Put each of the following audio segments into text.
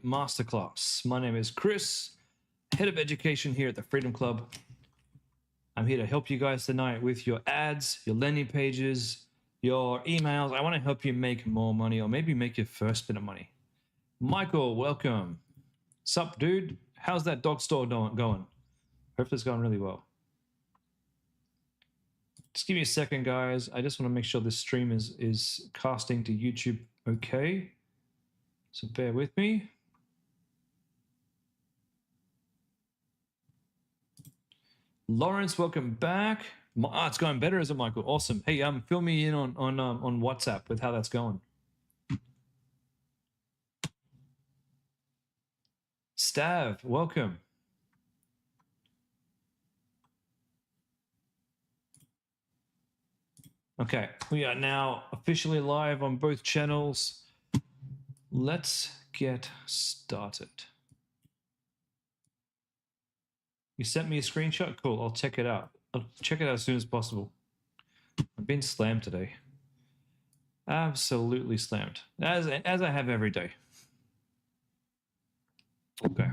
Masterclass. My name is Chris, Head of Education here at the Freedom Club. I'm here to help you guys tonight with your ads, your landing pages, your emails. I want to help you make more money or maybe make your first bit of money. Michael, welcome. Sup, dude? How's that dog store going? Hope it's going really well. Just give me a second, guys. I just want to make sure this stream is casting to YouTube okay. So bear with me. Lawrence, welcome back. It's going better, is it, Michael? Awesome. Hey, fill me in on WhatsApp with how that's going. Stav, welcome. Okay, we are now officially live on both channels. Let's get started. You sent me a screenshot? Cool, I'll check it out. I'll check it out as soon as possible. I've been slammed today. Absolutely slammed, as I have every day. Okay.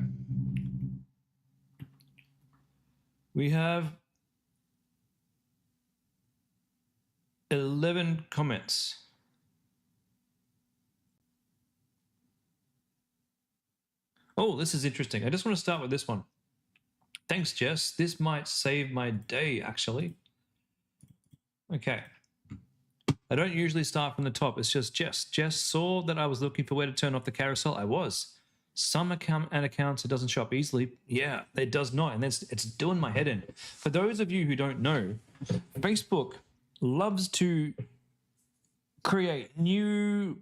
We have 11 comments. Oh, this is interesting. I just want to start with this one. Thanks, Jess. This might save my day, actually. Okay. I don't usually start from the top. It's just Jess. Jess saw that I was looking for where to turn off the carousel. I was. Some accounts, it doesn't show up easily. Yeah, it does not. And it's doing my head in. For those of you who don't know, Facebook loves to create new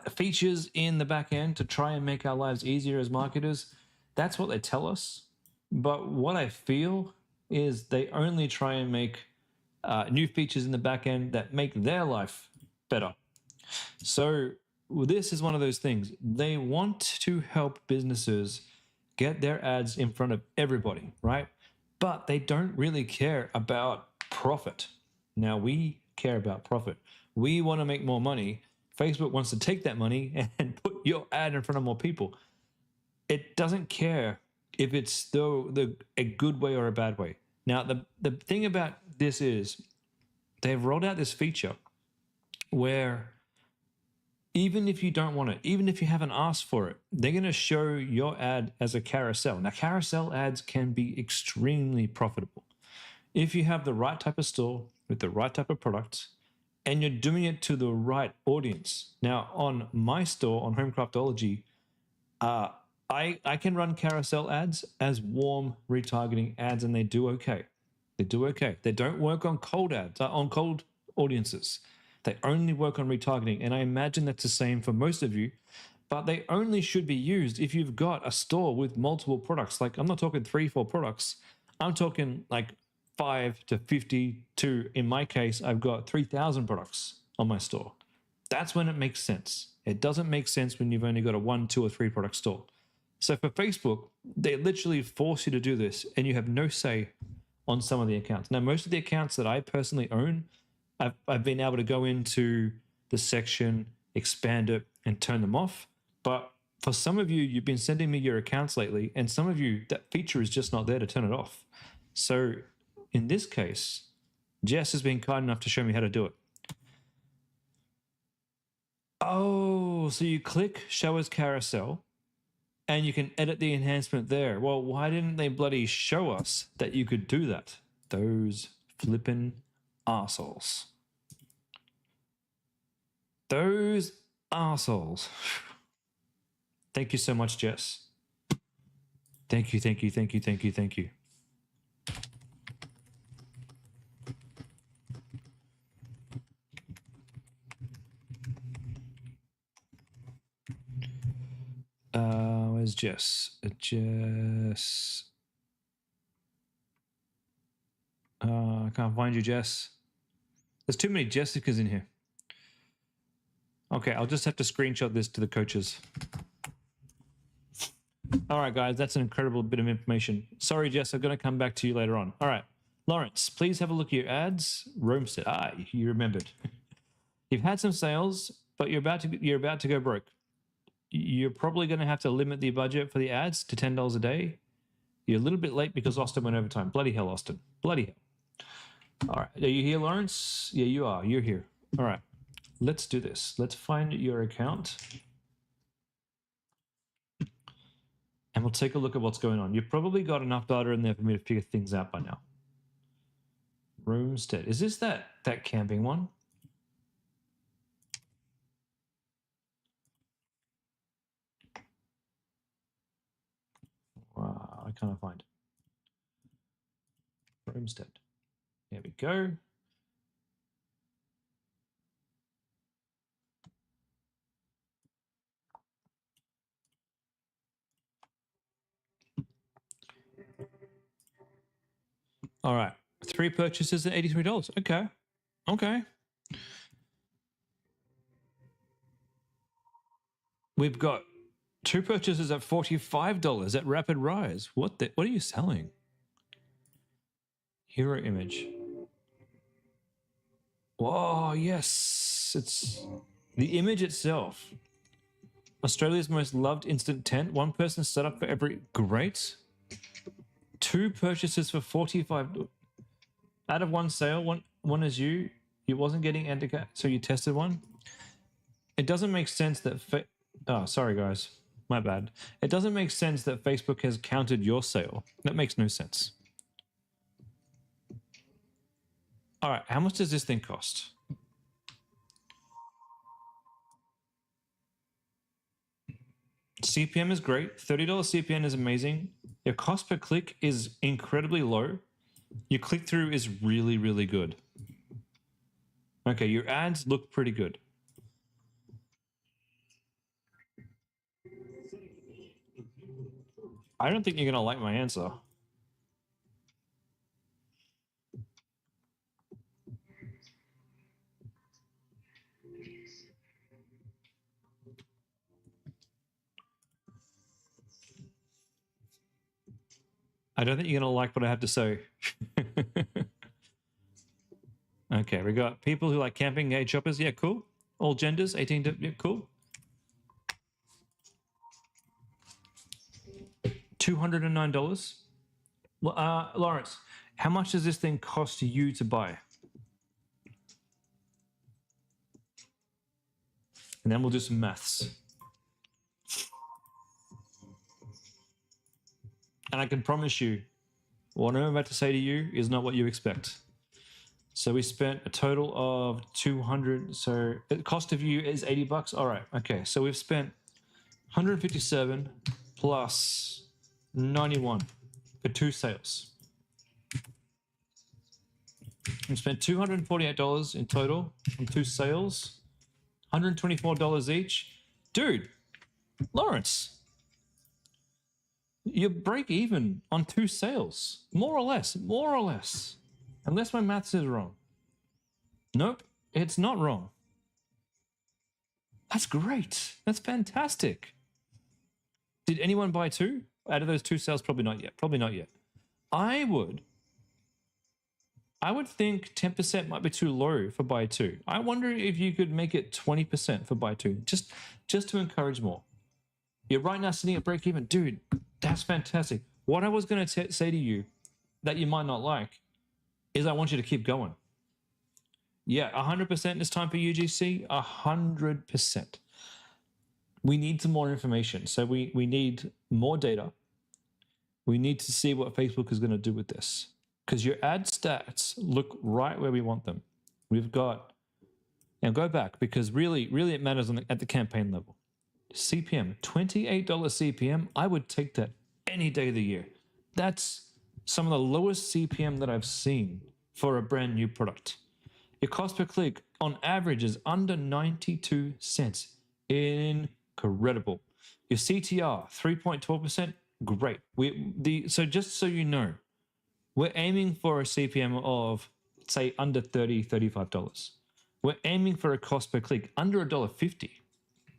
features in the back end to try and make our lives easier as marketers. That's what they tell us. But what I feel is they only try and make new features in the back end that make their life better. So this is one of those things. They want to help businesses get their ads in front of everybody, right? But they don't really care about profit. Now, we care about profit. We want to make more money. Facebook wants to take that money and put your ad in front of more people. It doesn't care if it's a good way or a bad way. Now, the thing about this is they've rolled out this feature where even if you don't want it, even if you haven't asked for it, they're going to show your ad as a carousel. Now, carousel ads can be extremely profitable. If you have the right type of store with the right type of products, and you're doing it to the right audience. Now, on my store, on Homecraftology, I can run carousel ads as warm retargeting ads, and they do okay. They do okay. They don't work on cold ads, on cold audiences. They only work on retargeting, and I imagine that's the same for most of you, but they only should be used if you've got a store with multiple products. Like, I'm not talking 3-4 products. I'm talking like 5 to 50 to, in my case, I've got 3,000 products on my store. That's when it makes sense. It doesn't make sense when you've only got a 1, 2, or 3 product store. So for Facebook, they literally force you to do this, and you have no say on some of the accounts. Now, most of the accounts that I personally own, I've been able to go into the section, expand it, and turn them off. But for some of you, you've been sending me your accounts lately, and some of you, that feature is just not there to turn it off. So in this case, Jess has been kind enough to show me how to do it. Oh, so you click Show as Carousel, and you can edit the enhancement there. Well, why didn't they bloody show us that you could do that? Those flippin' arseholes. Those arseholes. Thank you so much, Jess. Thank you, thank you, thank you, thank you, thank you. Where's Jess? Jess. I can't find you, Jess. There's too many Jessicas in here. Okay, I'll just have to screenshot this to the coaches. All right, guys, that's an incredible bit of information. Sorry, Jess, I'm going to come back to you later on. All right, Lawrence, please have a look at your ads. Roamstead, you remembered. You've had some sales, but you're about to go broke. you're probably going to have to limit the budget for the ads to $10 a day. You're a little bit late because Austin went overtime. Bloody hell, Austin. Bloody hell. All right. Are you here, Lawrence? Yeah, you are. You're here. All right. Let's do this. Let's find your account. And we'll take a look at what's going on. You've probably got enough data in there for me to figure things out by now. Roomstead. Is this that camping one? I can't find it. Roomstead. There we go. All right. 3 purchases at $83. Okay. Okay. We've got 2 purchases at $45 at Rapid Rise. What are you selling? Hero image. Whoa, yes. It's the image itself. Australia's most loved instant tent. 1 person set up for every. Great. 2 purchases for $45. Out of 1 sale, one is you. You wasn't getting Antica, so you tested one. It doesn't make sense that. Oh, sorry, guys. My bad. It doesn't make sense that Facebook has counted your sale. That makes no sense. All right, how much does this thing cost? CPM is great. $30 CPM is amazing. Your cost per click is incredibly low. Your click-through is really, really good. Okay, your ads look pretty good. I don't think you're going to like my answer. I don't think you're going to like what I have to say. Okay, we got people who like camping, gay shoppers. Yeah, cool. All genders, 18 to, yeah, cool. $209. Lawrence, how much does this thing cost you to buy? And then we'll do some maths. And I can promise you, what I'm about to say to you is not what you expect. So we spent a total of 200. So the cost of you is $80. All right. Okay. So we've spent 157 plus 91 for 2 sales. We spent $248 in total on 2 sales, $124 each. Dude, Lawrence, you break even on 2 sales, more or less, unless my maths is wrong. Nope, it's not wrong. That's great. That's fantastic. Did anyone buy 2 out of those 2 sales? Probably not yet. Probably not yet. I would think 10% might be too low for buy 2. I wonder if you could make it 20% for buy 2, just to encourage more. You're right now sitting at break even. Dude, that's fantastic. What I was going to say to you that you might not like is I want you to keep going. Yeah, 100% is time for UGC. 100%. We need some more information. So we need more data. We need to see what Facebook is going to do with this. Because your ad stats look right where we want them. We've got, now go back, because really it matters at the campaign level. CPM, $28 CPM, I would take that any day of the year. That's some of the lowest CPM that I've seen for a brand new product. Your cost per click on average is under 92 cents. Incredible. Your CTR, 3.12%, great. So just so you know, we're aiming for a CPM of, say, under $30, $35. We're aiming for a cost per click under $1.50.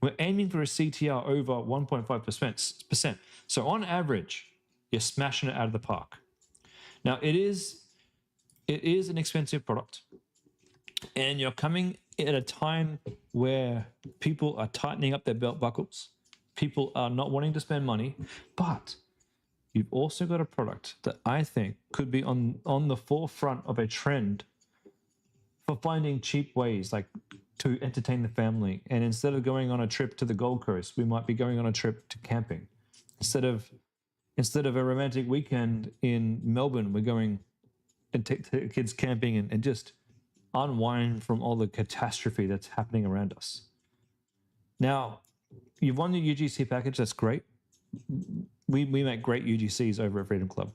We're aiming for a CTR over 1.5%. So on average, you're smashing it out of the park. Now, it is an expensive product, and you're coming at a time where people are tightening up their belt buckles. people are not wanting to spend money, but you've also got a product that I think could be on the forefront of a trend for finding cheap ways, like to entertain the family. And instead of going on a trip to the Gold Coast, we might be going on a trip to camping. Instead of a romantic weekend in Melbourne, we're going and take the kids camping and just unwind from all the catastrophe that's happening around us. Now, you've won the UGC package. That's great. We make great UGCs over at Freedom Club.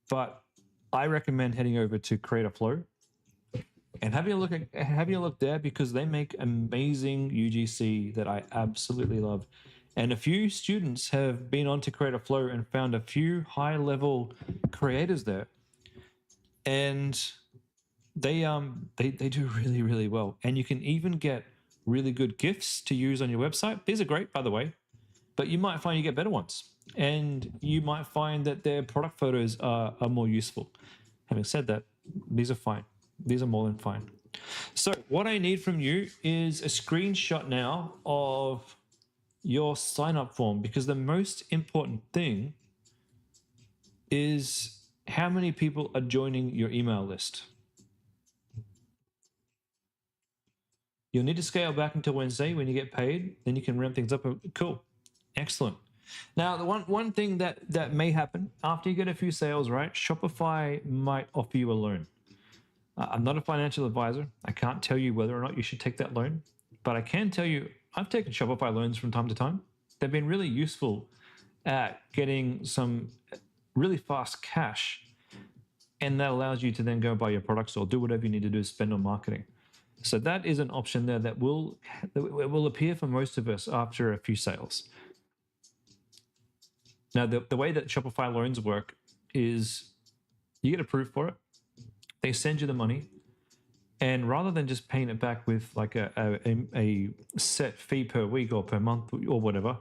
But I recommend heading over to Creator Flow and having a look there, because they make amazing UGC that I absolutely love. And a few students have been onto Creator Flow and found a few high-level creators there, and they do really, really well. And you can even get really good GIFs to use on your website. These are great, by the way, but you might find you get better ones, and you might find that their product photos are more useful. Having said that, these are fine. These are more than fine. So what I need from you is a screenshot now of your sign-up form, because the most important thing is how many people are joining your email list. You'll need to scale back until Wednesday when you get paid. Then you can ramp things up. Cool. Excellent. Now, the one thing that may happen after you get a few sales, right? Shopify might offer you a loan. I'm not a financial advisor. I can't tell you whether or not you should take that loan, but I can tell you I've taken Shopify loans from time to time. They've been really useful at getting some really fast cash, and that allows you to then go buy your products or do whatever you need to do to spend on marketing. So that is an option there that will appear for most of us after a few sales. Now, the way that Shopify loans work is you get approved for it. They send you the money, and rather than just paying it back with like a set fee per week or per month or whatever,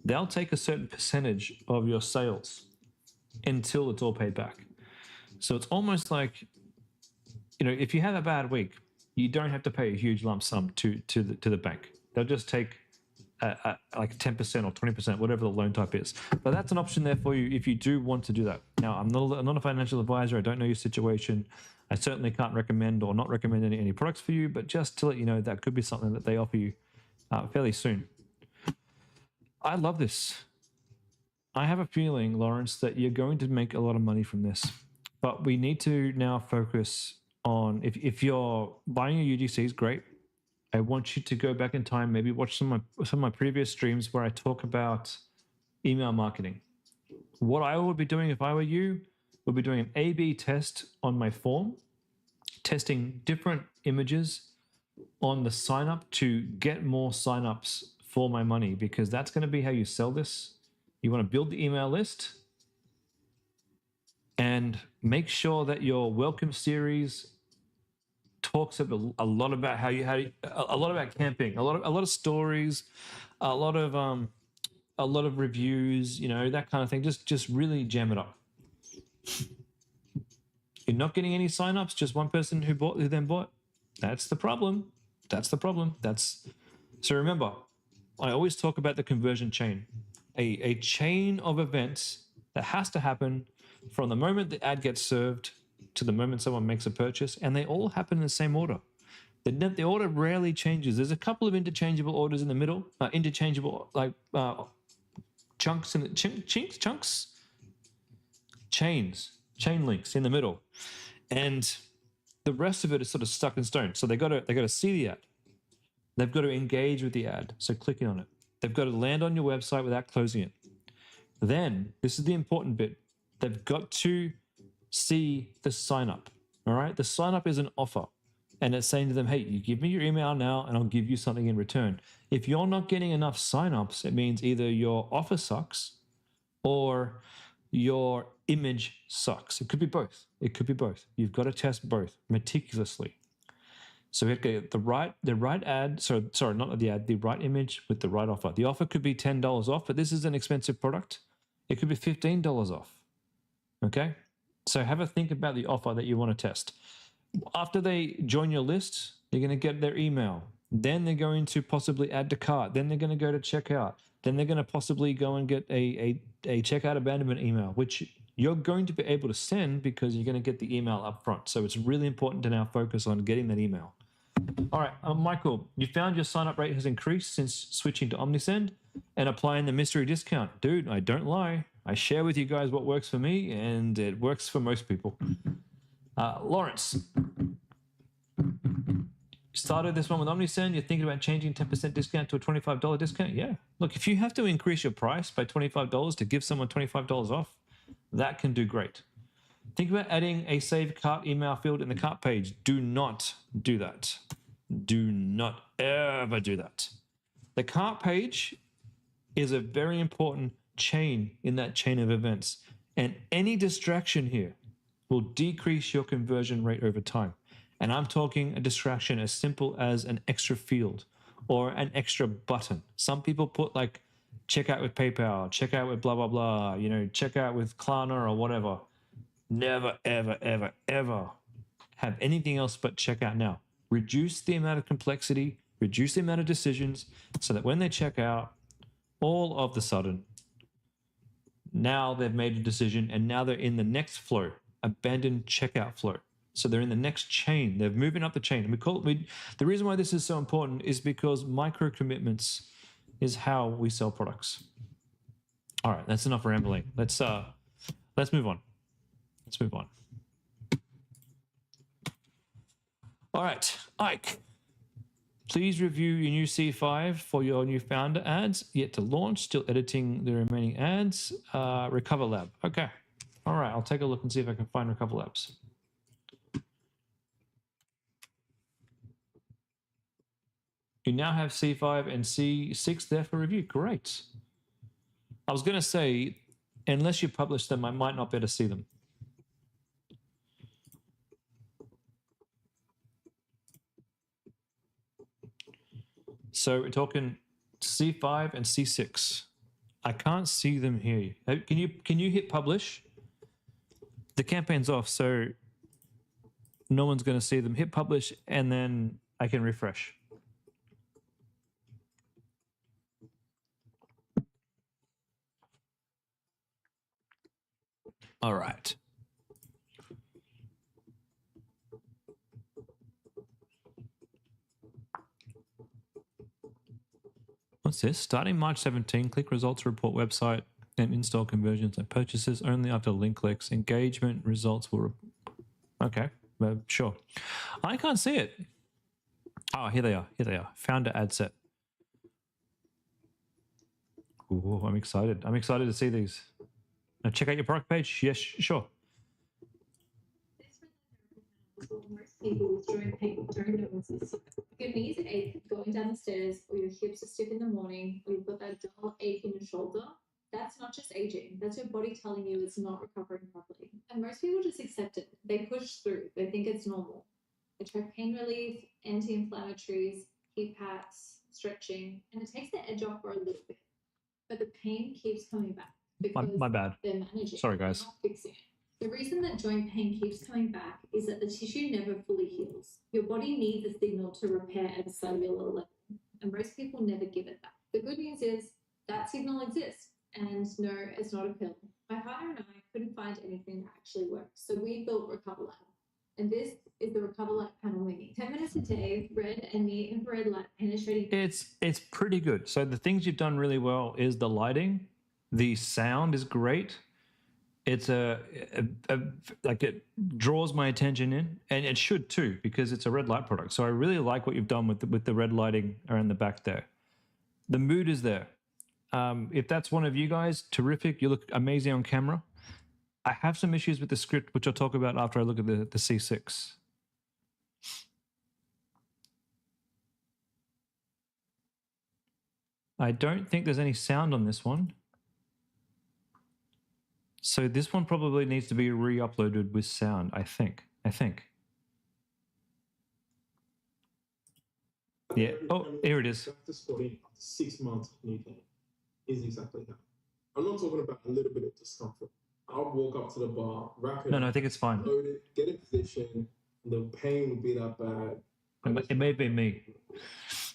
they'll take a certain percentage of your sales until it's all paid back. So it's almost like, if you have a bad week, you don't have to pay a huge lump sum to the bank. They'll just take like 10% or 20%, whatever the loan type is. But that's an option there for you if you do want to do that. Now, I'm not a financial advisor. I don't know your situation. I certainly can't recommend or not recommend any products for you, but just to let you know, that could be something that they offer you fairly soon. I love this. I have a feeling, Lawrence, that you're going to make a lot of money from this, but we need to now focus on, if you're buying a UGCs, great. I want you to go back in time, maybe watch some of my previous streams where I talk about email marketing. What I would be doing if I were you would be doing an A/B test on my form, testing different images on the sign up to get more signups for my money, because that's going to be how you sell this. You want to build the email list and make sure that your welcome series talks a lot about a lot about camping, a lot of stories, a lot of reviews, that kind of thing. Just really jam it up. You're not getting any signups, just one person who then bought. That's the problem. So remember, I always talk about the conversion chain, a chain of events that has to happen from the moment the ad gets served to the moment someone makes a purchase, and they all happen in the same order. The order rarely changes. There's a couple of interchangeable orders in the middle, interchangeable chunks and chain links in the middle, and the rest of it is sort of stuck in stone. So they got to see the ad. They've got to engage with the ad, so clicking on it. They've got to land on your website without closing it. Then, this is the important bit, they've got to see the sign up. All right, the sign up is an offer, and it's saying to them, hey, you give me your email now and I'll give you something in return. If you're not getting enough signups, it means either your offer sucks or your image sucks. It could be both. You've got to test both meticulously. So we have to get the right ad. Sorry, not the ad, the right image with the right offer. The offer could be $10 off, but this is an expensive product. It could be $15 off. Okay? So have a think about the offer that you want to test. After they join your list, you're going to get their email. Then they're going to possibly add to cart. Then they're going to go to checkout. Then they're going to possibly go and get a checkout abandonment email, which you're going to be able to send because you're going to get the email up front. So it's really important to now focus on getting that email. All right, Michael, you found your sign-up rate has increased since switching to OmniSend and applying the mystery discount. Dude, I don't lie. I share with you guys what works for me, and it works for most people. Lawrence, started this one with OmniSend. You're thinking about changing 10% discount to a $25 discount? Yeah. Look, if you have to increase your price by $25 to give someone $25 off, that can do great. Think about adding a save cart email field in the cart page. Do not do that. Do not ever do that. The cart page is a very important chain in that chain of events. And any distraction here will decrease your conversion rate over time. And I'm talking a distraction as simple as an extra field or an extra button. Some people put like checkout with PayPal, checkout with blah, blah, blah, you know, checkout with Klarna or whatever. Never, ever, ever, ever have anything else but checkout now. Reduce the amount of complexity, reduce the amount of decisions so that when they check out, all of the sudden, now they've made a decision and now they're in the next flow, abandoned checkout flow. So they're in the next chain. They're moving up the chain. And the reason why this is so important is because micro commitments is how we sell products. All right, that's enough rambling. Let's move on. Let's move on. All right, Ike, please review your new C5 for your new founder ads. Yet to launch, still editing the remaining ads. Recover Lab. Okay. All right, I'll take a look and see if I can find Recover Labs. You now have C5 and C6 there for review. Great. I was going to say, unless you publish them, I might not be able to see them. So we're talking C5 and C6. I can't see them here. Can you hit publish? The campaign's off, so no one's going to see them. Hit publish, and then I can refresh. All right. What's this? Starting March 17, click results report website and install conversions and purchases only after link clicks. Engagement results will... Okay, sure. I can't see it. Oh, here they are. Here they are. Founder ad set. Ooh, I'm excited. I'm excited to see these. Now check out your product page. Yes, sure. Most people with joint pain don't notice this. If your knees ache going down the stairs, or your hips are stiff in the morning, or you've got that dull ache in your shoulder, that's not just aging. That's your body telling you it's not recovering properly. And most people just accept it. They push through. They think it's normal. They try pain relief, anti-inflammatories, heat packs, stretching, and it takes the edge off for a little bit. But the pain keeps coming back because my bad. They're managing. Sorry, guys. They're not fixing it. The reason that joint pain keeps coming back is that the tissue never fully heals. Your body needs a signal to repair at a cellular level, and most people never give it that. The good news is that signal exists, and no, it's not a pill. My partner and I couldn't find anything that actually works, so we built Recover Lab. And this is the Recover Light panel winging. 10 minutes a day, red and near infrared light penetrating. It's pretty good. So the things you've done really well is the lighting, the sound is great. It's like it draws my attention in, and it should too because it's a red light product. So I really like what you've done with the red lighting around the back there. The mood is there. If that's one of you guys, terrific. You look amazing on camera. I have some issues with the script, which I'll talk about after I look at the C6. I don't think there's any sound on this one. So this one probably needs to be re-uploaded with sound, I think. Yeah. Oh, here it is. Practice for 6 months of knee pain is exactly that. I'm not talking about a little bit of discomfort. I'll walk up to the bar, wrap it No, I think it's fine. load it, get in position, and the pain will be that bad. It may be me.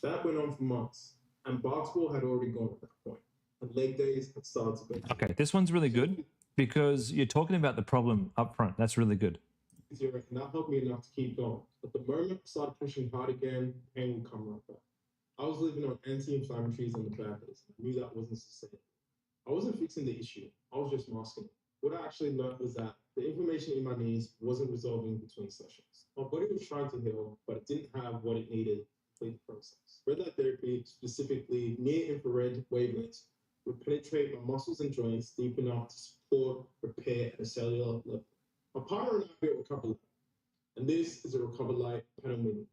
That went on for months, and basketball had already gone at that point, and leg days had started to go. Okay, this one's really good because you're talking about the problem up front. That's really good. And that helped me enough to keep going. But the moment I started pushing hard again, pain would come right back. I was living on anti-inflammatories on the bad days. I knew that wasn't sustainable. I wasn't fixing the issue. I was just masking it. What I actually learned was that the inflammation in my knees wasn't resolving between sessions. My body was trying to heal, but it didn't have what it needed to complete the process. Red light therapy, specifically near-infrared wavelengths, would penetrate my muscles and joints deep enough to support repair at a cellular level. My partner and I built Recover Light, and this is a Recover Light panel mini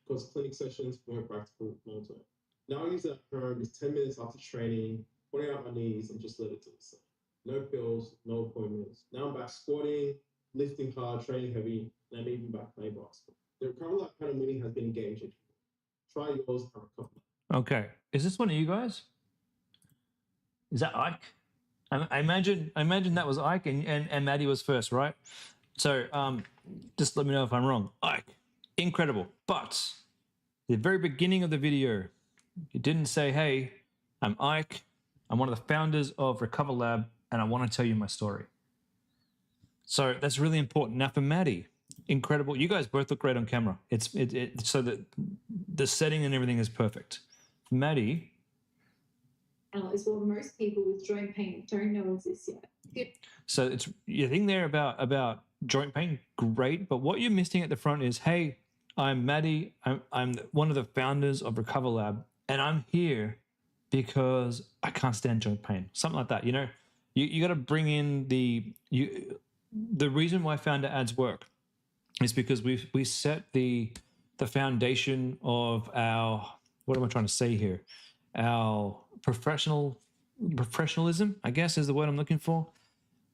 because clinic sessions weren't practical long term. Now I use that at home just 10 minutes after training, putting out my knees and just let it do itself. No pills, no appointments. Now I'm back squatting, lifting hard, training heavy, and I'm even back playing basketball. The Recover Light panel mini has been a game changer. Try yours and Recover Light. Okay, is this one of you guys? Is that Ike? I imagine that was Ike and Maddie was first, right? So just let me know if I'm wrong. Ike, incredible. But the very beginning of the video, you didn't say, hey, I'm Ike. I'm one of the founders of Recover Lab, and I want to tell you my story. So that's really important. Now for Maddie, incredible. You guys both look great on camera. So that the setting and everything is perfect. Maddie, is what most people with joint pain don't know exists yet. so it's your thing there about joint pain, great. But what you're missing at the front is, hey, I'm Maddie. I'm one of the founders of Recover Lab, and I'm here because I can't stand joint pain. Something like that. You know, you got to bring in the reason why founder ads work is because we set the foundation of our, what am I trying to say here? Our professionalism, I guess is the word I'm looking for.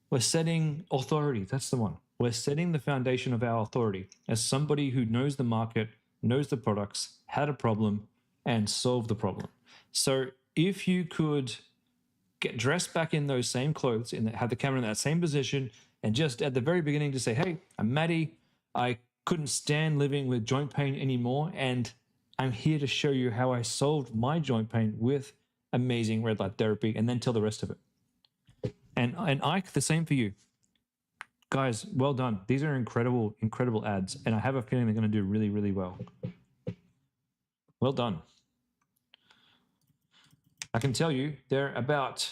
We're setting authority. That's the one. We're setting the foundation of our authority as somebody who knows the market, knows the products, had a problem, and solved the problem. So if you could get dressed back in those same clothes and have the camera in that same position, and just at the very beginning to say, hey, I'm Maddie. I couldn't stand living with joint pain anymore, and I'm here to show you how I solved my joint pain with amazing red light therapy, and then tell the rest of it. And Ike, the same for you. Guys, well done. These are incredible, incredible ads, and I have a feeling they're going to do really, really well. Well done. I can tell you they're about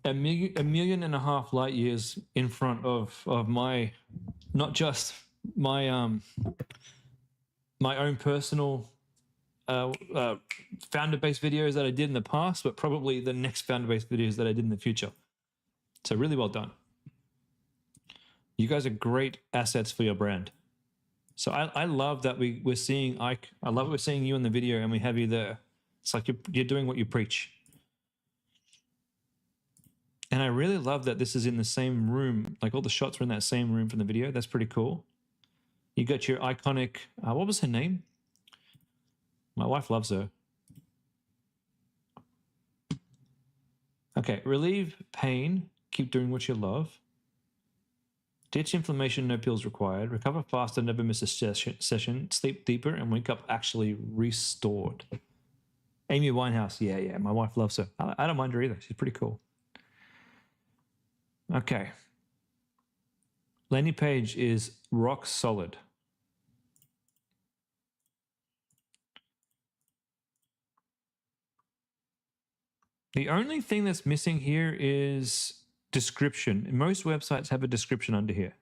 a million and a half light years in front of my, not just my my own personal founder-based videos that I did in the past, but probably the next founder-based videos that I did in the future. So really well done. You guys are great assets for your brand. So I love that we're seeing Ike. I love we're seeing you in the video and we have you there. It's like you're doing what you preach. And I really love that this is in the same room. Like all the shots were in that same room from the video. That's pretty cool. You got your iconic, what was her name? My wife loves her. Okay, relieve pain. Keep doing what you love. Ditch inflammation, no pills required. Recover faster, never miss a session. Sleep deeper and wake up actually restored. Amy Winehouse, yeah. My wife loves her. I don't mind her either. She's pretty cool. Okay. Landing page is rock solid. The only thing that's missing here is description. Most websites have a description under here.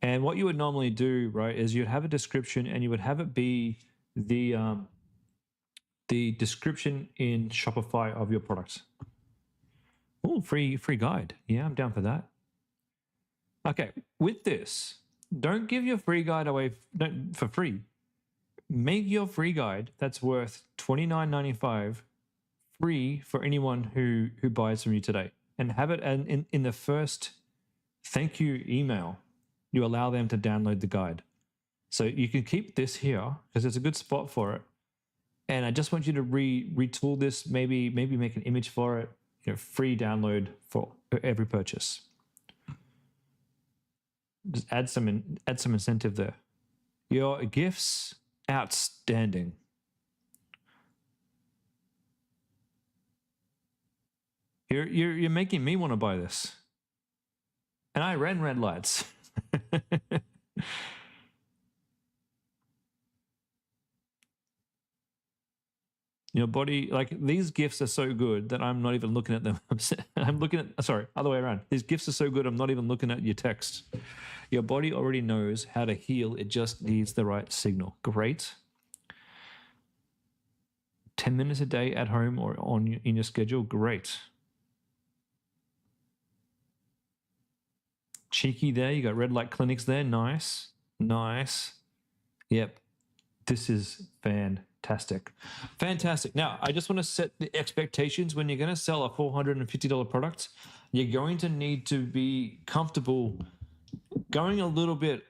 And what you would normally do, right, is you'd have a description and you would have it be the description in Shopify of your products. Oh, free guide. Yeah, I'm down for that. Okay, with this, don't give your free guide away for free. Make your free guide that's worth $29.95 free for anyone who buys from you today, and have it in the first thank you email. You allow them to download the guide. So you can keep this here because it's a good spot for it. And I just want you to retool this, maybe make an image for it, free download for every purchase. Just add some incentive there. Your gifts, outstanding. You're making me want to buy this. And I ran red lights. Your body, like these gifts are so good that I'm not even looking at them. I'm looking at, sorry, other way around. These gifts are so good, I'm not even looking at your text. Your body already knows how to heal. It just needs the right signal. Great. 10 minutes a day at home or in your schedule. Great. Cheeky there. You got red light clinics there. Nice. Nice. Yep. This is fantastic. Fantastic. Now, I just want to set the expectations. When you're going to sell a $450 product, you're going to need to be comfortable going a little bit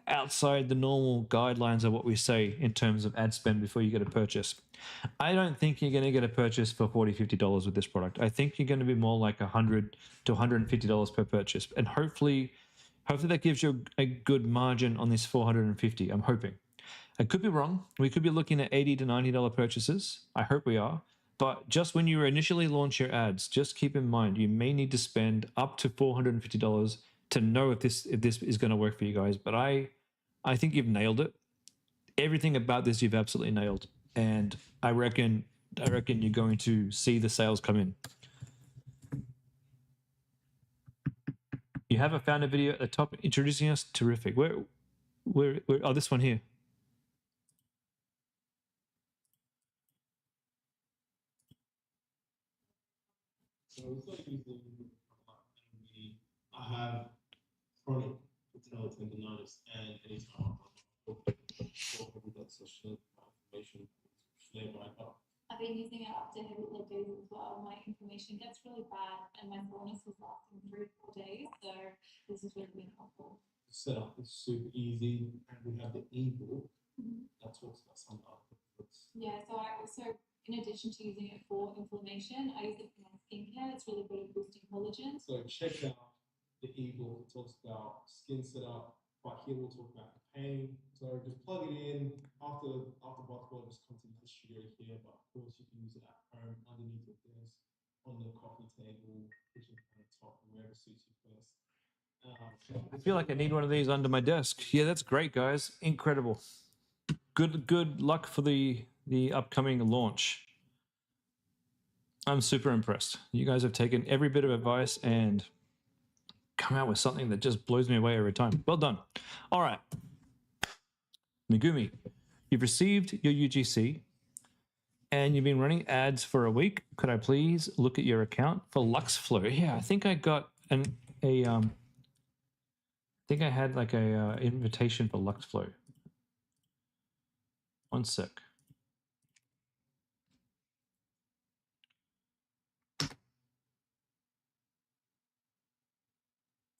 outside the normal guidelines of what we say in terms of ad spend before you get a purchase. I don't think you're going to get a purchase for $40, $50 with this product. I think you're going to be more like $100 to $150 per purchase. And hopefully that gives you a good margin on this $450. I'm hoping. I could be wrong. We could be looking at $80 to $90 purchases. I hope we are. But just when you initially launch your ads, just keep in mind you may need to spend up to $450 to know if this is going to work for you guys. But I think you've nailed it. Everything about this you've absolutely nailed. And I reckon you're going to see the sales come in. You have a founder video at the top introducing us. Terrific. Where oh, this one here. So it's like using I have chronic patella tendonitis, and anytime that's such information flare right up. I've been using it after heavy leg days as well. My inflammation gets really bad, and my soreness was lasting 3 or 4 days. So this has really been helpful. The setup is super easy, and we have the ebook that talks about some of the benefits. Yeah, so I also, in addition to using it for inflammation, I use it for my skincare. It's really good at boosting collagen. So check out the ebook. It talks about skin setup. Right here we'll talk about the pain. So just plug it in after basketball. Just come to the studio here, but of course you can use it at home, underneath your desk, on the coffee table, kitchen countertop, wherever suits you best. I feel like I need one of these under my desk. Yeah, that's great, guys. Incredible. Good luck for the upcoming launch. I'm super impressed. You guys have taken every bit of advice and come out with something that just blows me away every time. Well done. All right. Megumi, you've received your UGC and you've been running ads for a week. Could I please look at your account for LuxFlow? Yeah, I think I got I think I had like a invitation for LuxFlow. One sec.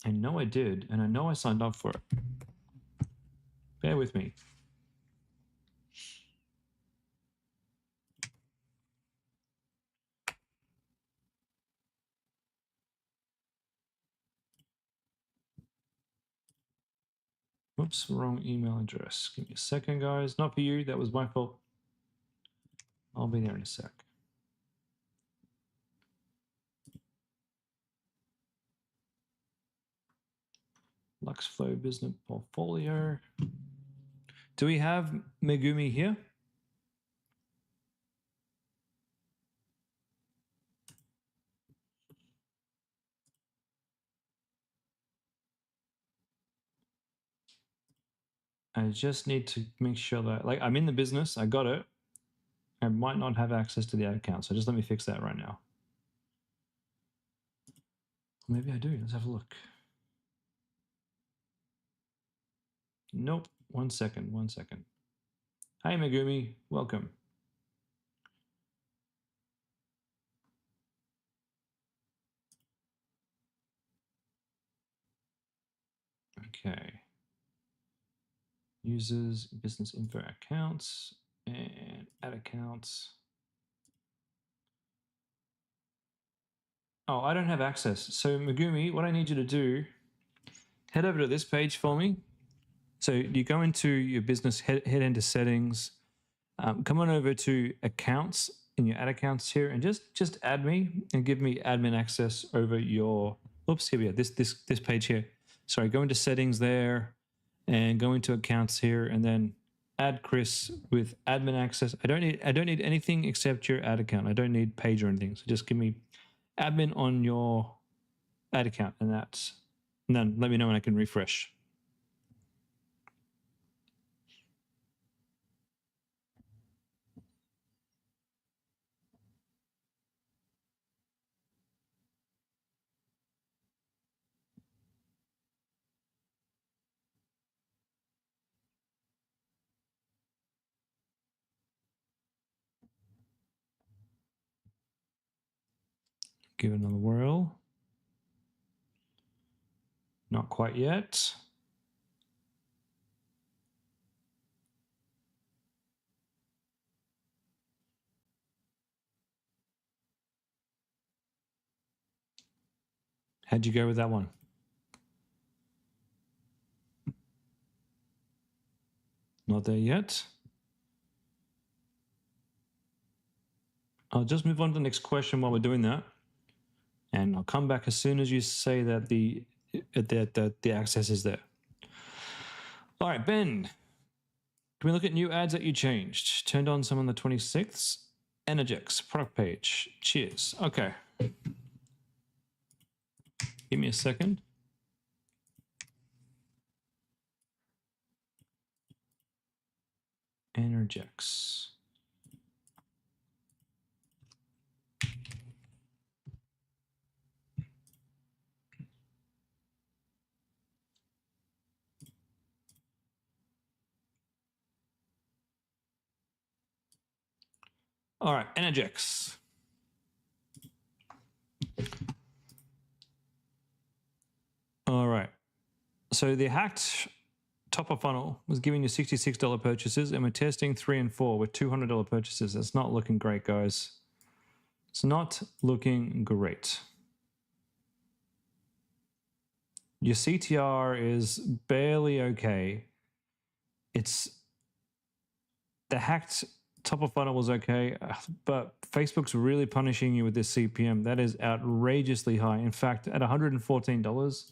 I know I did, and I know I signed up for it. Bear with me. Whoops, wrong email address. Give me a second, guys. Not for you. That was my fault. I'll be there in a sec. LuxFlow business portfolio. Do we have Megumi here? I just need to make sure that, like, I'm in the business. I got it. I might not have access to the ad account, so just let me fix that right now. Maybe I do. Let's have a look. Nope. 1 second. 1 second. Hi, Megumi. Welcome. Okay. Users, business info accounts, and ad accounts. Oh, I don't have access. So Megumi, what I need you to do, head over to this page for me. So you go into your business, head into settings, come on over to accounts, in your ad accounts here and just add me and give me admin access over your, oops, here we are, this page here. Sorry, go into settings there and go into accounts here and then add Chris with admin access. I don't need anything except your ad account. I don't need page or anything. So just give me admin on your ad account and then let me know when I can refresh. Give it another whirl. Not quite yet. How'd you go with that one? Not there yet. I'll just move on to the next question while we're doing that. And I'll come back as soon as you say that the access is there. All right, Ben. Can we look at new ads that you changed? Turned on some on the 26th. Energex, product page. Cheers. Okay. Give me a second. Energex. All right, Energex. All right. So the hacked top of funnel was giving you $66 purchases, and we're testing 3 and 4 with $200 purchases. That's not looking great, guys. It's not looking great. Your CTR is barely okay. It's the hacked top of funnel was okay, but Facebook's really punishing you with this CPM. That is outrageously high. In fact, at $114,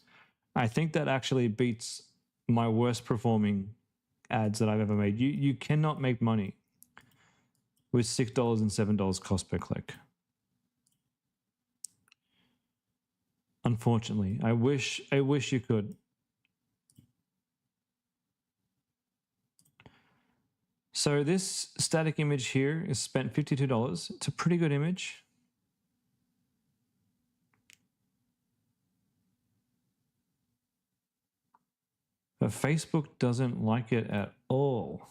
I think that actually beats my worst performing ads that I've ever made. You cannot make money with $6 and $7 cost per click. Unfortunately, I wish you could. So this static image here is spent $52. It's a pretty good image. But Facebook doesn't like it at all.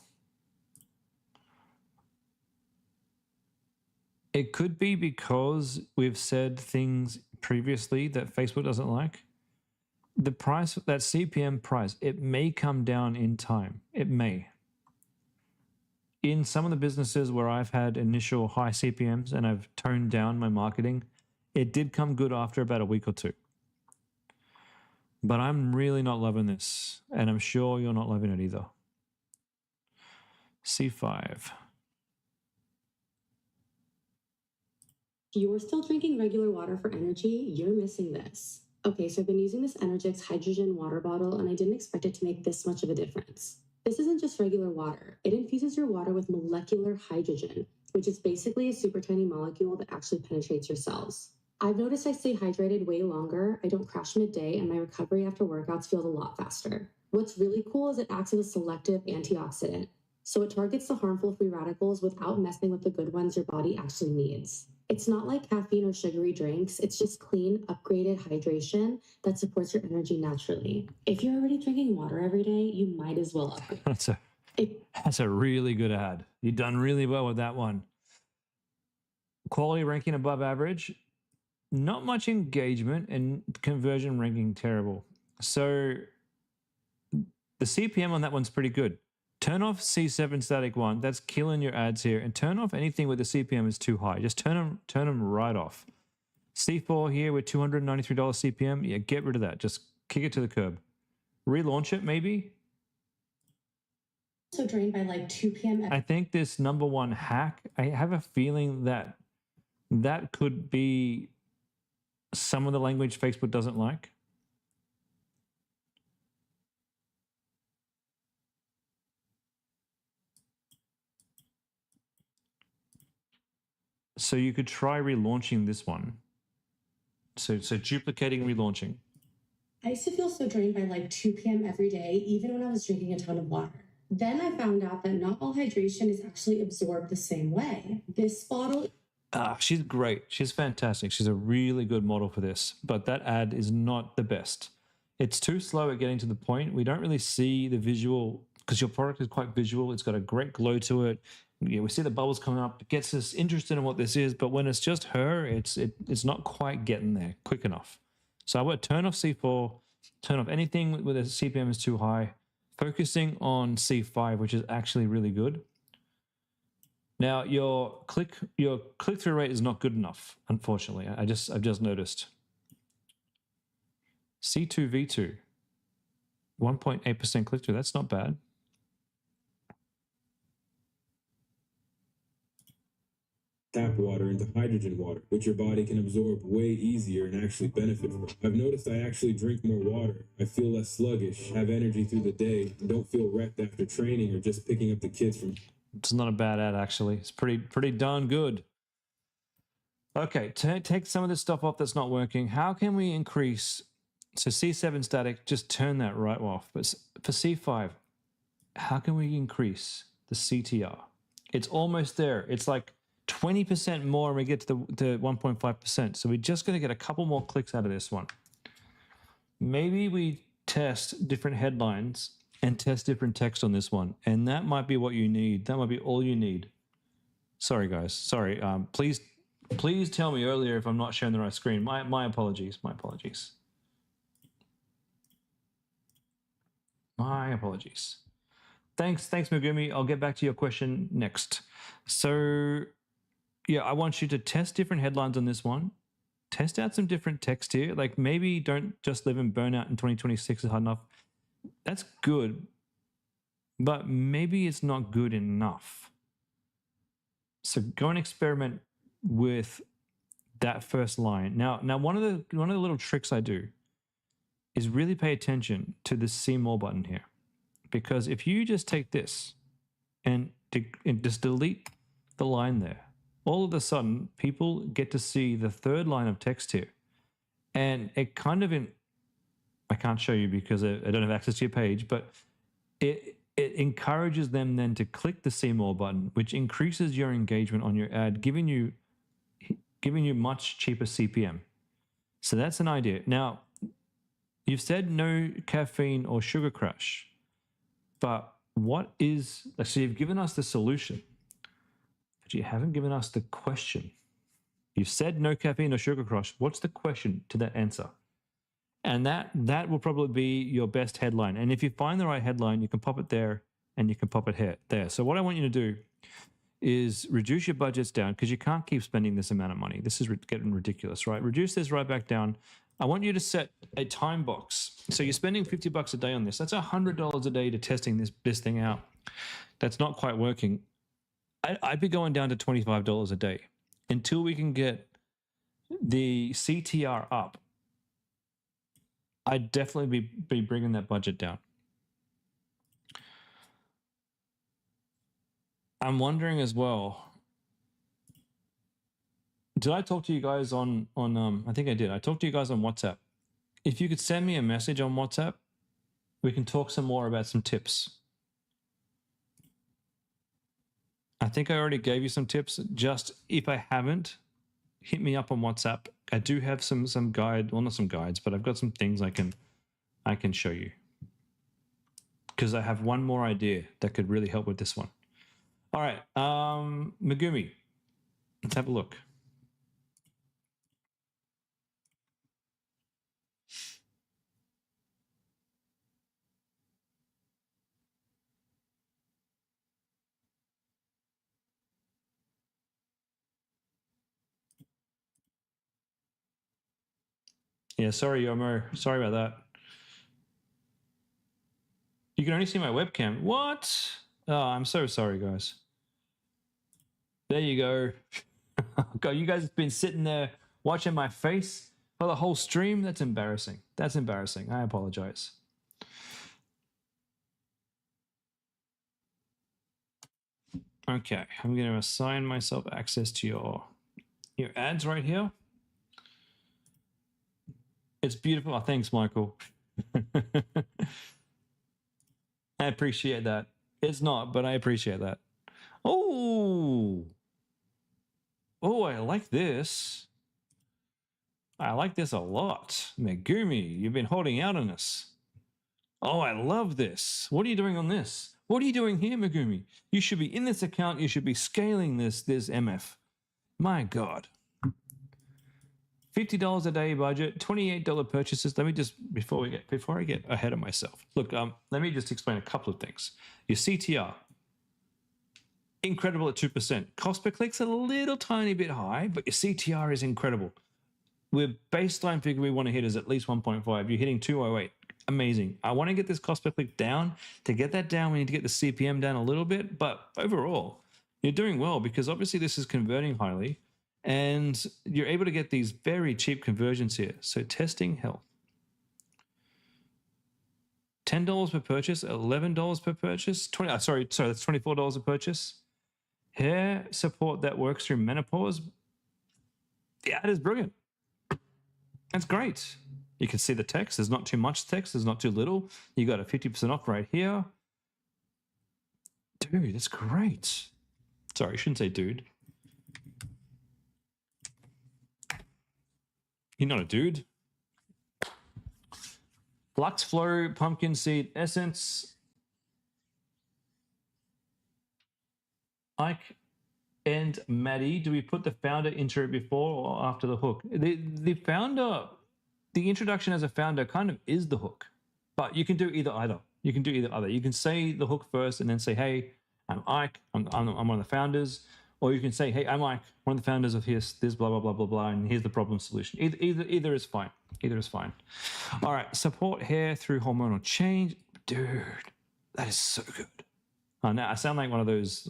It could be because we've said things previously that Facebook doesn't like. The price, that CPM price, it may come down in time. It may. In some of the businesses where I've had initial high CPMs and I've toned down my marketing, it did come good after about a week or two. But I'm really not loving this, and I'm sure you're not loving it either. C5. If you're still drinking regular water for energy, you're missing this. Okay, so I've been using this Energex hydrogen water bottle, and I didn't expect it to make this much of a difference. This isn't just regular water. It infuses your water with molecular hydrogen, which is basically a super tiny molecule that actually penetrates your cells. I've noticed I stay hydrated way longer, I don't crash midday, and my recovery after workouts feels a lot faster. What's really cool is it acts as a selective antioxidant. So it targets the harmful free radicals without messing with the good ones your body actually needs. It's not like caffeine or sugary drinks. It's just clean, upgraded hydration that supports your energy naturally. If you're already drinking water every day, you might as well upgrade. That's a really good ad. You've done really well with that one. Quality ranking above average. Not much engagement, and conversion ranking terrible. So the CPM on that one's pretty good. Turn off C7 static 1. That's killing your ads here. And turn off anything where the CPM is too high. Just turn them right off. C4 here with $293 CPM. Yeah, get rid of that. Just kick it to the curb. Relaunch it maybe. So drained by like 2 p.m. I think this number one hack, I have a feeling that that could be some of the language Facebook doesn't like. So you could try relaunching this one. So duplicating, relaunching. I used to feel so drained by like 2 p.m. every day, even when I was drinking a ton of water. Then I found out that not all hydration is actually absorbed the same way. This bottle. She's great. She's fantastic. She's a really good model for this, but that ad is not the best. It's too slow at getting to the point. We don't really see the visual because your product is quite visual. It's got a great glow to it. We see the bubbles coming up. It gets us interested in what this is, but when it's just her, it's not quite getting there quick enough. So I would turn off C4, turn off anything where the CPM is too high, focusing on C5, which is actually really good. Now your click-through rate is not good enough, unfortunately. I've just noticed. C2V2, 1.8% click-through. That's not bad. Tap water into hydrogen water, which your body can absorb way easier and actually benefit from. I've noticed I actually drink more water. I feel less sluggish, have energy through the day, and don't feel wrecked after training or just picking up the kids from. It's not a bad ad, actually. It's pretty darn good. Okay, take some of this stuff off that's not working. How can we increase? So C7 static, just turn that right off. But for C5, how can we increase the CTR? It's almost there. It's like 20% more and we get to the 1.5%. So we're just going to get a couple more clicks out of this one. Maybe we test different headlines and test different text on this one. And that might be what you need. That might be all you need. Sorry, guys. Sorry. Please tell me earlier if I'm not showing the right screen. My apologies. My apologies. My apologies. Thanks, Megumi. I'll get back to your question next. So, yeah, I want you to test different headlines on this one. Test out some different text here. Like maybe don't just live in burnout in 2026 is hard enough. That's good, but maybe it's not good enough. So go and experiment with that first line. Now one of the little tricks I do is really pay attention to the see more button here, because if you just take this and just delete the line there, all of a sudden people get to see the third line of text here, and it kind of I can't show you because I don't have access to your page, but it encourages them then to click the see more button, which increases your engagement on your ad, giving you much cheaper CPM. So that's an idea. Now, you've said no caffeine or sugar crash, but what is, so you've given us the solution, but you haven't given us the question. You've said no caffeine or sugar crash. What's the question to that answer? And that will probably be your best headline. And if you find the right headline, you can pop it there and you can pop it here, there. So what I want you to do is reduce your budgets down, because you can't keep spending this amount of money. This is getting ridiculous, right? Reduce this right back down. I want you to set a time box. So you're spending $50 a day on this. That's $100 a day to testing this thing out. That's not quite working. I'd be going down to $25 a day until we can get the CTR up. I'd definitely be bringing that budget down. I'm wondering as well, did I talk to you guys on I think I did. I talked to you guys on WhatsApp. If you could send me a message on WhatsApp, we can talk some more about some tips. I think I already gave you some tips. Just if I haven't, hit me up on WhatsApp. I do have some guide, well, not some guides, but I've got some things I can show you, because I have one more idea that could really help with this one. All right, Megumi, let's have a look. Yeah, sorry, Yomo. Sorry about that. You can only see my webcam. What? Oh, I'm so sorry, guys. There you go. God, you guys have been sitting there watching my face for the whole stream. That's embarrassing. That's embarrassing. I apologize. Okay, I'm going to assign myself access to your ads right here. It's beautiful. Oh, thanks, Michael. I appreciate that. It's not, but I appreciate that. Oh, I like this. I like this a lot. Megumi, you've been holding out on us. Oh, I love this. What are you doing on this? What are you doing here, Megumi? You should be in this account. You should be scaling this MF. My God. $50 a day budget, $28 purchases. Let me just, before I get ahead of myself. Look, let me just explain a couple of things. Your CTR, incredible at 2%. Cost per click's a little tiny bit high, but your CTR is incredible. We're baseline figure we want to hit is at least 1.5. You're hitting 208. Amazing. I want to get this cost per click down. To get that down, we need to get the CPM down a little bit, but overall, you're doing well because obviously this is converting highly and you're able to get these very cheap conversions here. So testing health. $10 per purchase, $11 per purchase, sorry, that's $24 a purchase. Hair support that works through menopause. The ad is brilliant. That's great. You can see the text. There's not too much text. There's not too little. You got a 50% off right here. Dude, that's great. Sorry, I shouldn't say dude. You're not a dude. Flux Flow Pumpkin Seed Essence. Ike and Maddie, do we put the founder intro before or after the hook? The founder, the introduction as a founder kind of is the hook, but you can do either. You can do either other. You can say the hook first and then say, hey, I'm Ike, I'm one of the founders. Or you can say, hey, I'm Ike, one of the founders of this blah, blah, blah, blah, blah, and here's the problem solution. Either is fine. Either is fine. All right, support hair through hormonal change. Dude, that is so good. Oh, now I sound like one of those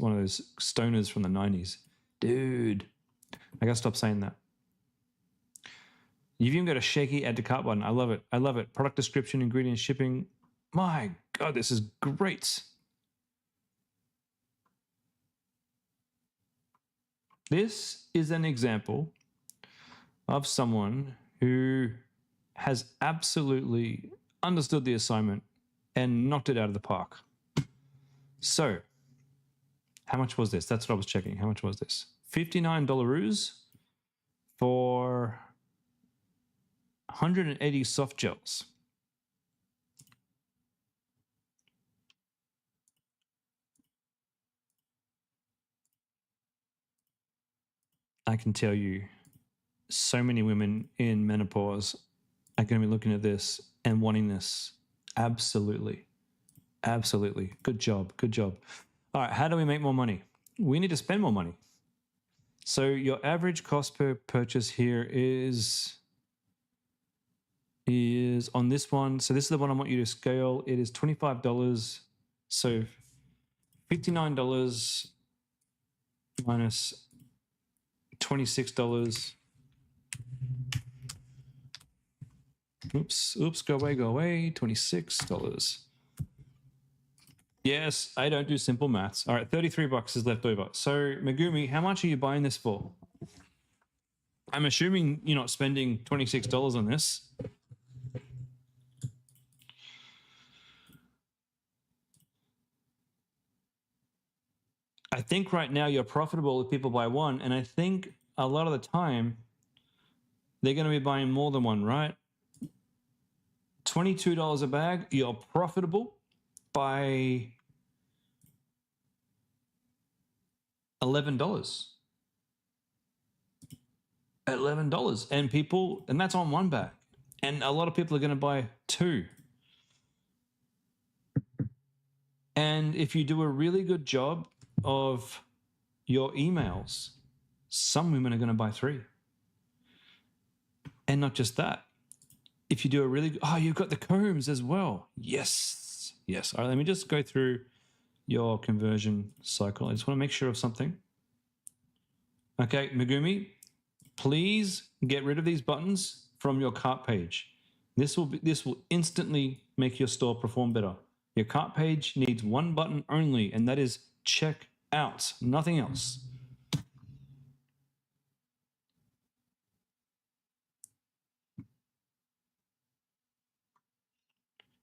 stoners from the 90s. Dude, I gotta stop saying that. You've even got a shaky add to cart button. I love it. I love it. Product description, ingredients, shipping. My God, this is great. This is an example of someone who has absolutely understood the assignment and knocked it out of the park. So, how much was this? That's what I was checking. How much was this? $59 for 180 soft gels. I can tell you so many women in menopause are going to be looking at this and wanting this. Absolutely. Absolutely. Good job. Good job. All right. How do we make more money? We need to spend more money. So your average cost per purchase here is on this one. So this is the one I want you to scale. It is $25. So $59 minus $26. Oops, go away. $26. Yes, I don't do simple maths. All right, $33 is left over. So Megumi, how much are you buying this for? I'm assuming you're not spending $26 on this. I think right now you're profitable if people buy one, and I think a lot of the time they're going to be buying more than one, right? $22 a bag, you're profitable by $11. $11. And that's on one bag. And a lot of people are going to buy two. And if you do a really good job of your emails, some women are going to buy three. And not just that. If you do a really good, you've got the combs as well. Yes. All right, let me just go through your conversion cycle. I just want to make sure of something. Okay, Megumi, please get rid of these buttons from your cart page. This will instantly make your store perform better. Your cart page needs one button only, and that is check out, nothing else.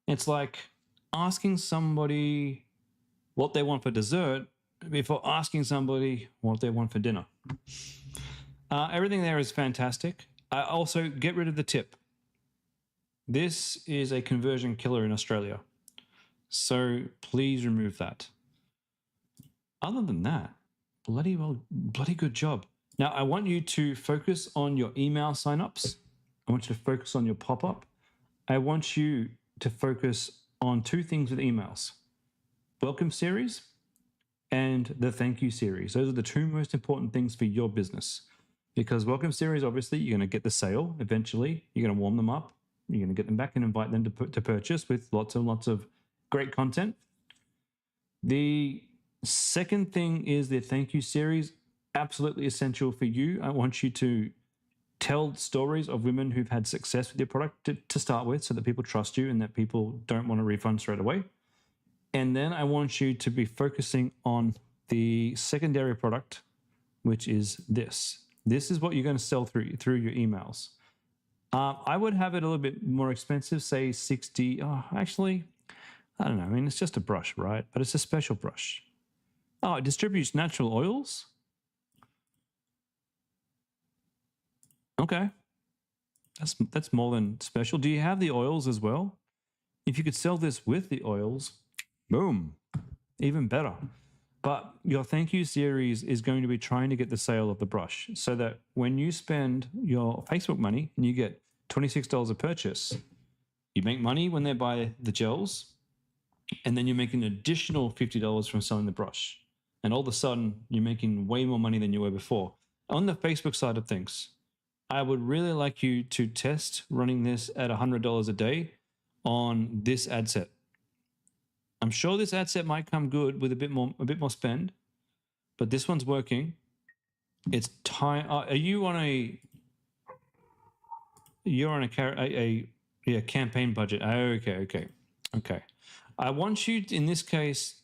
It's like asking somebody what they want for dessert before asking somebody what they want for dinner. Everything there is fantastic. Also, get rid of the tip. This is a conversion killer in Australia. So please remove that. Other than that, bloody good job. Now, I want you to focus on your email signups. I want you to focus on your pop-up. I want you to focus on two things with emails. Welcome series and the thank you series. Those are the two most important things for your business. Because welcome series, obviously, you're going to get the sale eventually. You're going to warm them up. You're going to get them back and invite them to purchase with lots and lots of great content. The second thing is the thank you series. Absolutely essential for you. I want you to tell stories of women who've had success with your product to start with, so that people trust you and that people don't want a refund straight away. And then I want you to be focusing on the secondary product, which is this. This is what you're going to sell through your emails. I would have it a little bit more expensive, say 60. Oh, actually, I don't know. I mean, it's just a brush, right? But it's a special brush. Oh, it distributes natural oils. Okay. That's more than special. Do you have the oils as well? If you could sell this with the oils, boom, even better. But your thank you series is going to be trying to get the sale of the brush, so that when you spend your Facebook money and you get $26 a purchase, you make money when they buy the gels, and then you make an additional $50 from selling the brush. And all of a sudden, you're making way more money than you were before. On the Facebook side of things, I would really like you to test running this at $100 a day on this ad set. I'm sure this ad set might come good with a bit more spend, but this one's working. It's time. Are you on a? You're on a campaign budget. Okay. I want you in this case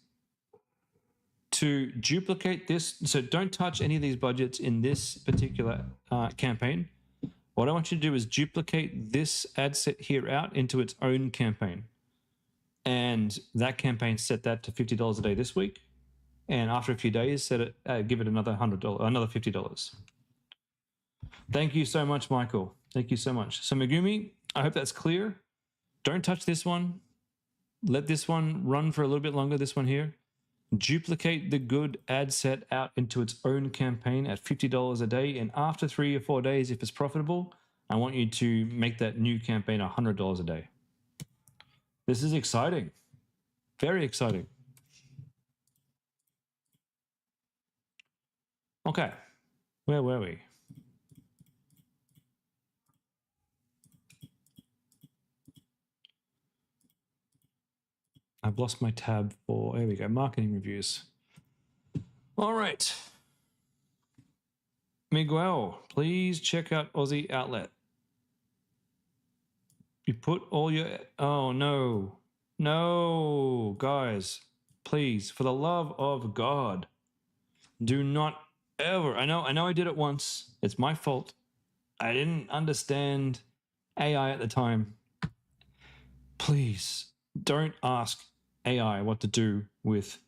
to duplicate this. So don't touch any of these budgets in this particular campaign. What I want you to do is duplicate this ad set here out into its own campaign. And that campaign, set that to $50 a day this week. And after a few days, give it another $50. Thank you so much, Michael. Thank you so much. So Megumi, I hope that's clear. Don't touch this one. Let this one run for a little bit longer, this one here. Duplicate the good ad set out into its own campaign at $50 a day. And after 3 or 4 days, if it's profitable, I want you to make that new campaign $100 a day. This is exciting. Very exciting. Okay. Where were we? I've lost my tab for, here we go, marketing reviews. All right. Miguel, please check out Aussie Outlet. You put all your, oh no, guys, please, for the love of God, do not ever, I know I did it once. It's my fault. I didn't understand AI at the time. Please don't ask AI what to do with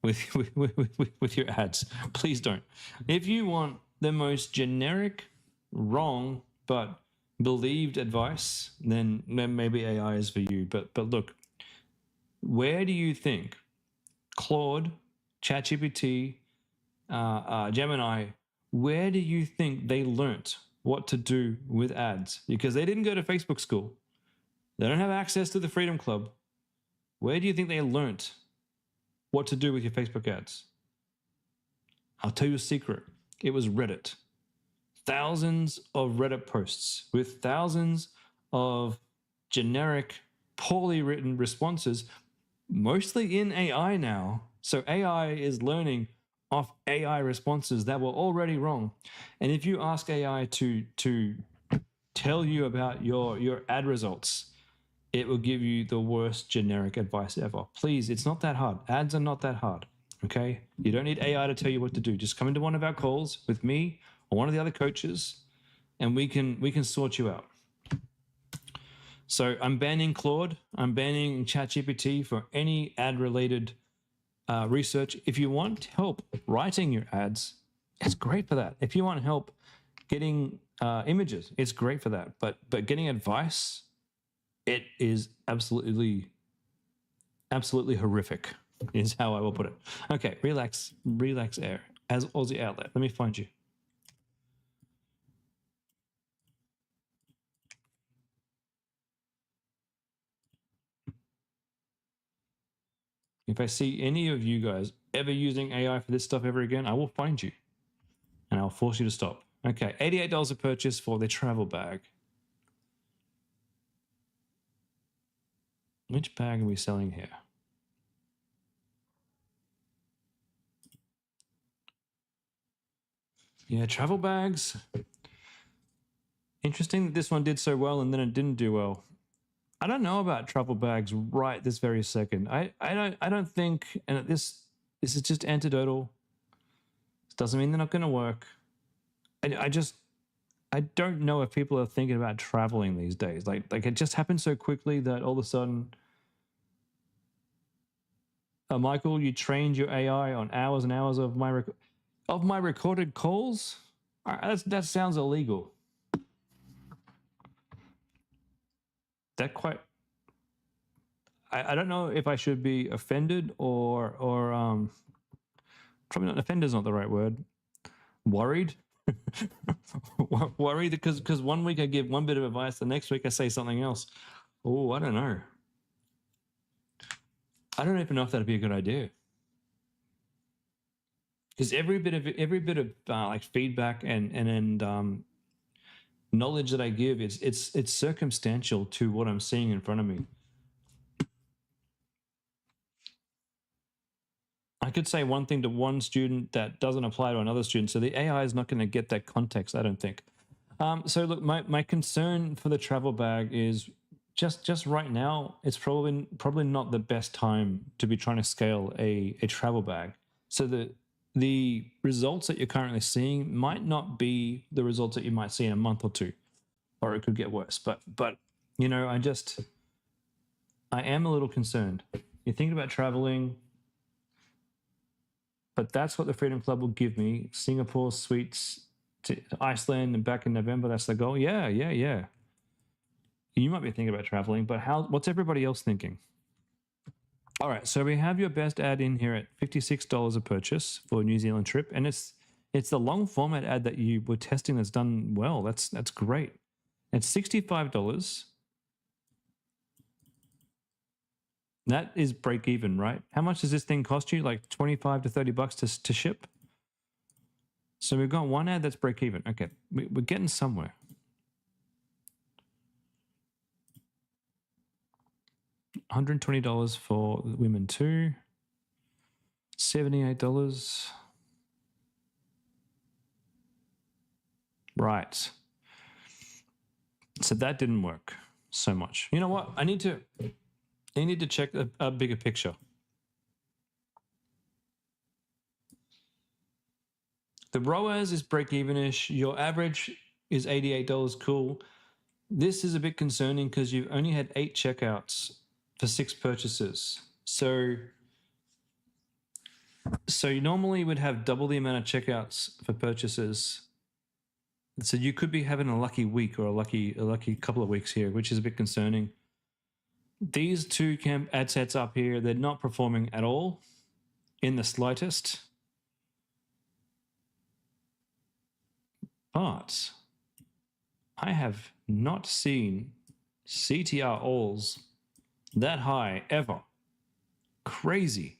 your ads. Please don't. If you want the most generic, wrong, but believed advice, then maybe AI is for you. But look, where do you think Claude, ChatGPT, Gemini, where do you think they learnt what to do with ads? Because they didn't go to Facebook school. They don't have access to the Freedom Club. Where do you think they learnt what to do with your Facebook ads? I'll tell you a secret. It was Reddit. Thousands of Reddit posts with thousands of generic, poorly written responses, mostly in AI now, So AI is learning off AI responses that were already wrong. And if you ask AI to tell you about your ad results, it will give you the worst generic advice ever. Please, it's not that hard. Ads are not that hard. Okay? You don't need AI to tell you what to do. Just come into one of our calls with me or one of the other coaches, and we can sort you out. So I'm banning Claude. I'm banning ChatGPT for any ad-related research. If you want help writing your ads, it's great for that. If you want help getting images, it's great for that. But getting advice, it is absolutely horrific, is how I will put it. Okay, relax air as Aussie Outlet. Let me find you. If I see any of you guys ever using AI for this stuff ever again, I will find you and I'll force you to stop. Okay, $88 a purchase for the travel bag. Which bag are we selling here? Yeah, travel bags. Interesting that this one did so well and then it didn't do well. I don't know about travel bags right this very second. I don't think, and this is just anecdotal. This doesn't mean they're not going to work. I don't know if people are thinking about traveling these days. Like it just happened so quickly that all of a sudden, Michael, you trained your AI on hours and hours of my recorded calls. That sounds illegal. I don't know if I should be offended or probably not. Offended is not the right word. Worried. Worried because one week I give one bit of advice, the next week I say something else. Oh, I don't know. I don't even know if that'd be a good idea. Because every bit of like feedback and knowledge that I give, it's circumstantial to what I'm seeing in front of me. I could say one thing to one student that doesn't apply to another student, so the AI is not going to get that context, I don't think. So look, my concern for the travel bag is just right now, it's probably not the best time to be trying to scale a travel bag. So the results that you're currently seeing might not be the results that you might see in a month or two, or it could get worse. But you know, I am a little concerned. You're thinking about traveling, but that's what the Freedom Club will give me. Singapore suites to Iceland and back in November. That's the goal. Yeah. You might be thinking about traveling, but what's everybody else thinking? All right, so we have your best ad in here at $56 a purchase for a New Zealand trip, and it's the long format ad that you were testing that's done well. That's great. It's $65. That is break even, right? How much does this thing cost you? Like 25 to 30 bucks to ship? So we've got one ad that's break even. Okay, we're getting somewhere. $120 for women too. $78. Right. So that didn't work so much. You know what? I need to check a bigger picture. The ROAS is break-even-ish. Your average is $88. Cool. This is a bit concerning because you've only had 8 checkouts for 6 purchases. So you normally would have double the amount of checkouts for purchases. So you could be having a lucky week or a lucky couple of weeks here, which is a bit concerning. These 2 ad sets up here, they're not performing at all in the slightest. But I have not seen CTR alls that high ever. Crazy.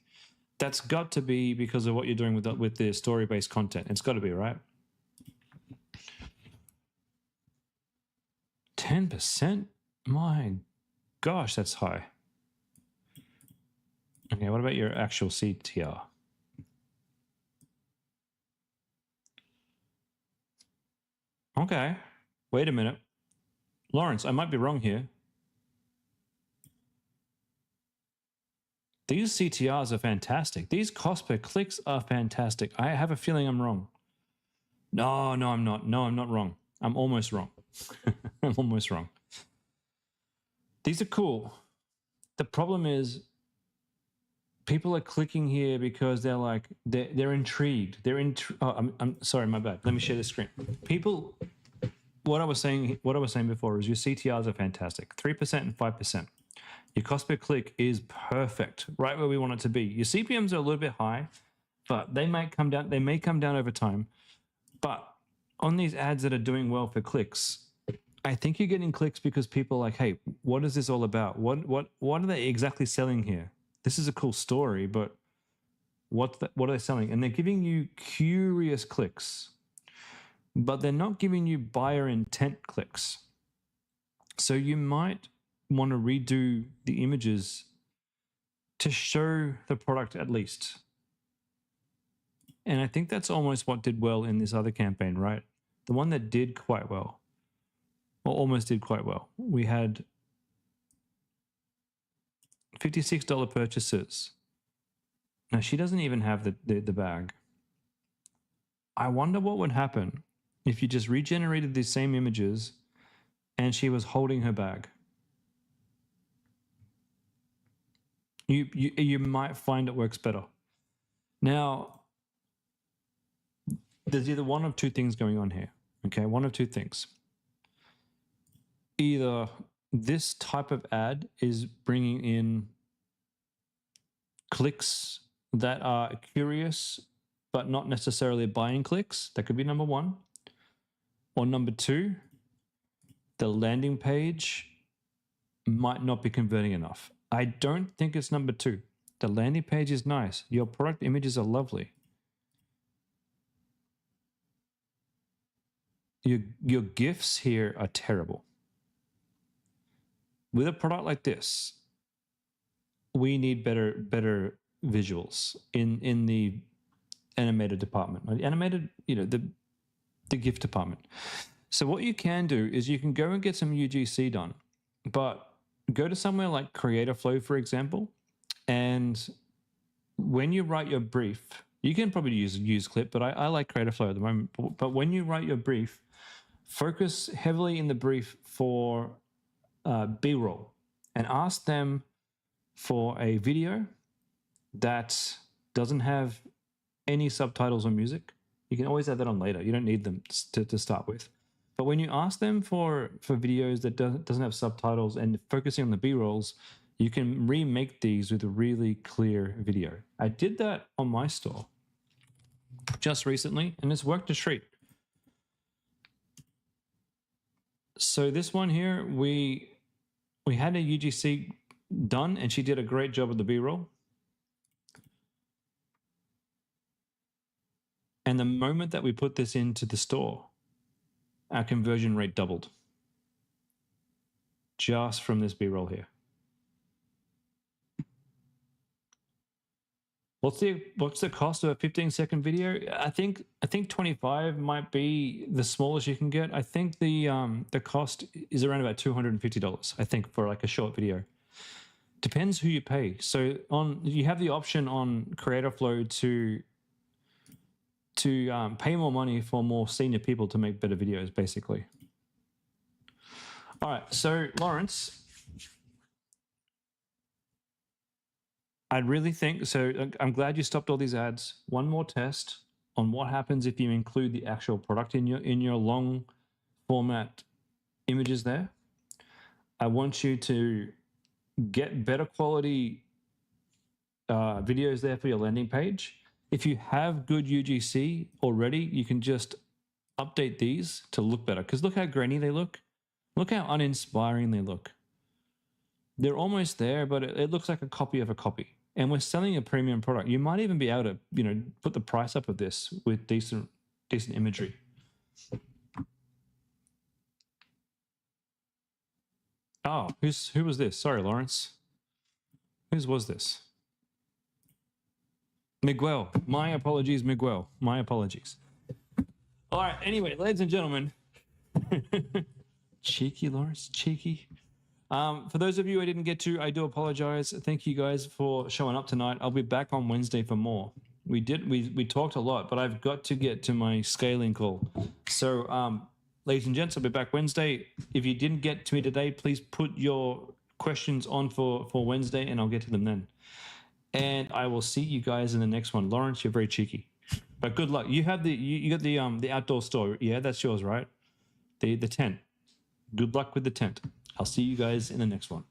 That's got to be because of what you're doing with the story-based content. It's got to be, right? 10%? My gosh, that's high. Okay, what about your actual CTR? Okay, wait a minute. Lawrence, I might be wrong here. These CTRs are fantastic. These cost per clicks are fantastic. I have a feeling I'm wrong. No, I'm not. No, I'm not wrong. I'm almost wrong. I'm almost wrong. These are cool. The problem is people are clicking here because they're like, they're intrigued. I'm sorry, my bad. Let me share the screen. People, what I was saying before is your CTRs are fantastic. 3% and 5%. Your cost per click is perfect, right where we want it to be. Your CPMs are a little bit high, but they may come down over time. But on these ads that are doing well for clicks, I think you're getting clicks because people are like, hey, what is this all about? What are they exactly selling here? This is a cool story, but what are they selling? And they're giving you curious clicks, but they're not giving you buyer intent clicks. So you might want to redo the images to show the product at least. And I think that's almost what did well in this other campaign, right? The one that did quite well, or almost did quite well. We had $56 purchases. Now, she doesn't even have the bag. I wonder what would happen if you just regenerated these same images and she was holding her bag. You might find it works better. Now, there's either one of two things going on here. Okay, one of two things. Either this type of ad is bringing in clicks that are curious, but not necessarily buying clicks. That could be number one. Or number two, the landing page might not be converting enough. I don't think it's number two. The landing page is nice. Your product images are lovely. Your GIFs here are terrible. With a product like this, we need better visuals in the animated department. Animated, the GIF department. So what you can do is you can go and get some UGC done, but go to somewhere like Creator Flow, for example, and when you write your brief, you can probably use Clip, but I like Creator Flow at the moment. But when you write your brief, focus heavily in the brief for B-roll and ask them for a video that doesn't have any subtitles or music. You can always add that on later. You don't need them to start with. But when you ask them for videos that doesn't have subtitles and focusing on the B-rolls, you can remake these with a really clear video. I did that on my store just recently, and it's worked a treat. So this one here, we had a UGC done, and she did a great job with the B-roll. And the moment that we put this into the store, our conversion rate doubled just from this B-roll here. What's the cost of a 15-second video? I think 25 might be the smallest you can get. I think the cost is around about $250. I think for like a short video. Depends who you pay. So you have the option on Creator Flow to pay more money for more senior people to make better videos, basically. All right, so Lawrence, I really think, so I'm glad you stopped all these ads. One more test on what happens if you include the actual product in your long format images there. I want you to get better quality videos there for your landing page. If you have good UGC already, you can just update these to look better. Because look how grainy they look. Look how uninspiring they look. They're almost there, but it looks like a copy of a copy. And we're selling a premium product. You might even be able to, put the price up of this with decent imagery. Oh, who was this? Sorry, Lawrence. Whose was this? Miguel. My apologies, Miguel. My apologies. All right. Anyway, ladies and gentlemen. Cheeky, Lawrence. Cheeky. For those of you I didn't get to, I do apologize. Thank you guys for showing up tonight. I'll be back on Wednesday for more. We talked a lot, but I've got to get to my scaling call. So, ladies and gents, I'll be back Wednesday. If you didn't get to me today, please put your questions on for Wednesday, and I'll get to them then. And I will see you guys in the next one. Lawrence, you're very cheeky, but good luck. You have you got the outdoor store. Yeah, that's yours, right? The tent. Good luck with the tent. I'll see you guys in the next one.